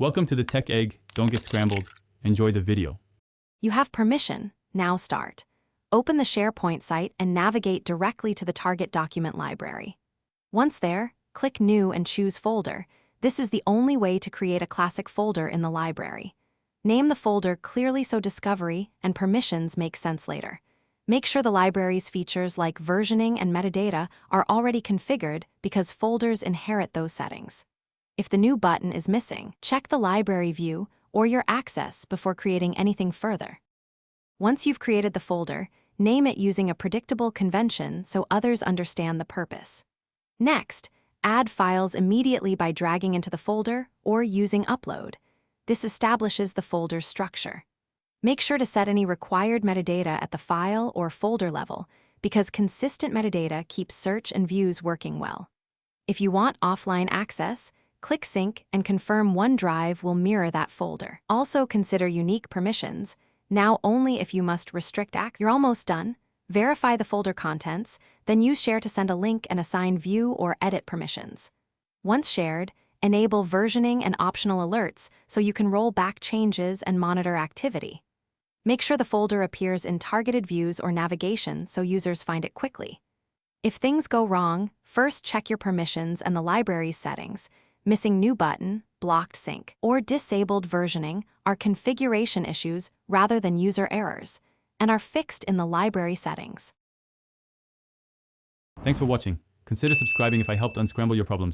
Welcome to the Tech Egg. Don't get scrambled. Enjoy the video. You have permission. Now start. Open the SharePoint site and navigate directly to the target document library. Once there, click New and choose Folder. This is the only way to create a classic folder in the library. Name the folder clearly so discovery and permissions make sense later. Make sure the library's features like versioning and metadata are already configured because folders inherit those settings. If the new button is missing, check the library view or your access before creating anything further. Once you've created the folder, name it using a predictable convention so others understand the purpose. Next, add files immediately by dragging into the folder or using Upload. This establishes the folder's structure. Make sure to set any required metadata at the file or folder level because consistent metadata keeps search and views working well. If you want offline access, click Sync and confirm OneDrive will mirror that folder. Also consider unique permissions, now only if you must restrict access. You're almost done. Verify the folder contents, then use Share to send a link and assign view or edit permissions. Once shared, enable versioning and optional alerts so you can roll back changes and monitor activity. Make sure the folder appears in targeted views or navigation so users find it quickly. If things go wrong, first check your permissions and the library's settings. Missing new button, blocked sync, or disabled versioning are configuration issues rather than user errors, and are fixed in the library settings. Thanks for watching. Consider subscribing if I helped unscramble your problems.